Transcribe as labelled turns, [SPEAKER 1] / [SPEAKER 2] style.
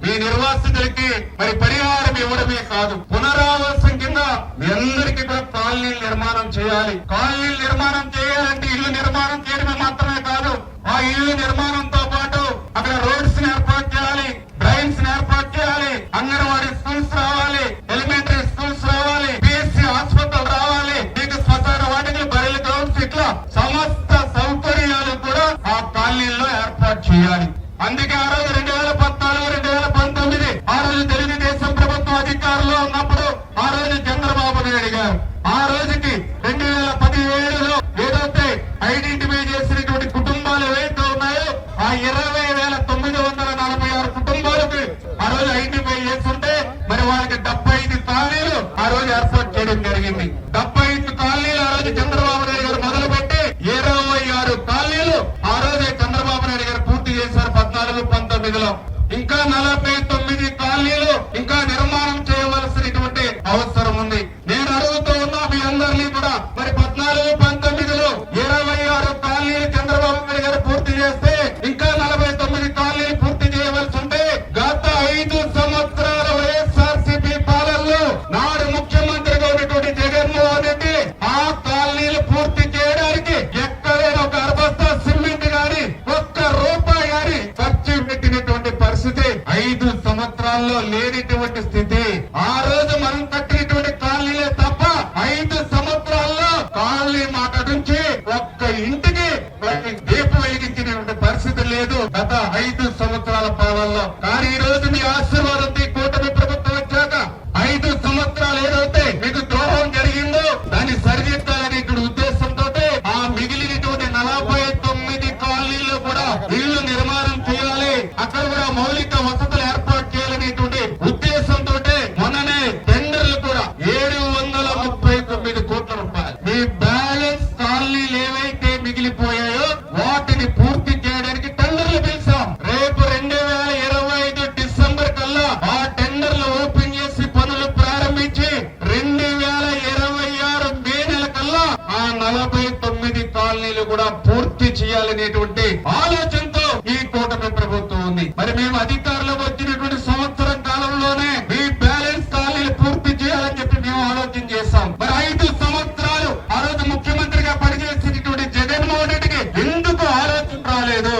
[SPEAKER 1] ఈ నిర్వాసితులకి మరి పరిహారం ఇవ్వడమే కాదు, పునరావాసం కింద మీ అందరికీ కూడా కాలనీలు నిర్మాణం చేయాలి. కాలనీలు నిర్మాణం చేయాలంటే ఇల్లు నిర్మాణం చేయడమే మాత్రమే కాదు, ఆ ఇల్లు నిర్మాణంతో పాటు అక్కడ రోడ్స్ ఏర్పాటు చేయాలి, డ్రైన్స్ ఏర్పాటు చేయాలి, అంగన్వాడీ స్కూల్స్ రావాలి, ఎలిమెంటరీ స్కూల్స్ రావాలి, పిఎస్సి హాస్పిటల్ రావాలి, మీకు శ్మశాన వాటికి బయలు గ్రౌండ్స్, ఇట్లా సమస్త సౌకర్యాలు కూడా ఆ కాలనీల్లో ఏర్పాటు చేయాలి. అందుకే ఆ రోజు 2014, 2019 ఆ రోజు తెలుగుదేశం ప్రభుత్వం అధికారంలో ఉన్నప్పుడు ఆ రోజు చంద్రబాబు నాయుడు గారు ఆ రోజుకి 2017లో ఏదైతే ఐడెంటిఫై చేసినటువంటి కుటుంబాలు ఏవైతే ఉన్నాయో ఆ 20,946 కుటుంబాలకు ఆ రోజు ఐడెంటిఫై చేస్తుంటే మరి వాళ్ళకి 75 కాలనీలు ఆ రోజు ఏర్పాటు చేయడం జరిగింది. 75 కాలనీలు ఆ రోజు చంద్రబాబు నాయుడు గారు మొదలుపెట్టి 26 కాలనీలు ఆ రోజు చంద్రబాబు నాయుడు గారు పూర్తి చేశారు 14-19లో. ఇంకా 49 కాలనీలు ఇంకా నిర్మాణం చేయవలసినటువంటి అవసరం ఉంది. నేను అడుగుతూ ఉన్నా మీ అందరినీ కూడా, మరి 14-19లో 26 కాలనీలు చంద్రబాబు నాయుడు గారు పూర్తి చేస్తే ఇంకా 49 కాలనీలు పూర్తి చేయవలసి ఉంటే గత 5 సంవత్సరాల వైఎస్ఆర్సీపీ పాలనలో నాడు ముఖ్యమంత్రిగా ఉన్నటువంటి జగన్మోహన్ రెడ్డి ఆ కాలనీలు పూర్తి చేయడానికి ఎక్కడైనా ఒక అరబస్తా సిమెంట్ గాని ఒక్క రూపాయి గాని ఖర్చు పెట్టినటువంటి పరిస్థితి 5 సంవత్సరాల్లో లేనిటువంటి స్థితి. ఆ రోజు మనం కట్టినటువంటి కాలనీలే తప్ప 5 సంవత్సరాల్లో కాలనీ మాట నుంచి ఒక్క ఇంటికి దీపం వెలిగించినటువంటి పరిస్థితి లేదు గత 5 సంవత్సరాల పాలనలో. కానీ ఈ రోజు మీ ఆశీర్వాదంతో కూటమి ప్రభుత్వం వచ్చాక 5 సంవత్సరాలు ఏదైతే మీకు ద్రోహం జరిగిందో దాన్ని సరిదిద్దాలనే ఉద్దేశంతో ఆ మిగిలినటువంటి 49 కాలనీలు కూడా ఇళ్లు నిర్మాణం చేయాలి, అక్కడ కూడా మౌలిక వసతులు ఏర్పాటు చేయాలనేటువంటి ఉద్దేశంతో మొన్ననే టెండర్లు కూడా 739 కోట్ల రూపాయలు మీ బ్యాలెన్స్ కాలనీలు ఏవైతే మిగిలిపోయాయో వాటిని పూర్తి చేయడానికి టెండర్లు పిలిచాం. రేపు 2025 డిసెంబర్ కల్లా ఆ టెండర్లు ఓపెన్ చేసి పనులు ప్రారంభించి 2026 మే నెల కల్లా ఆ 49 కాలనీలు కూడా పూర్తి చేయాలనేటువంటి ఆలోచనతో ఈ కూటమి ప్రభుత్వం ఉంది. మరి మేము అధికారంలోకి వచ్చినటువంటి సంవత్సరం కాలంలోనే మీ బ్యాలెన్స్ కాలనీలు పూర్తి చేయాలని చెప్పి మేము ఆలోచన చేశాం. మరి 5 సంవత్సరాలు ఆ రోజు ముఖ్యమంత్రిగా పనిచేసినటువంటి జగన్మోహన్ రెడ్డికి ఎందుకు ఆలోచన రాలేదు?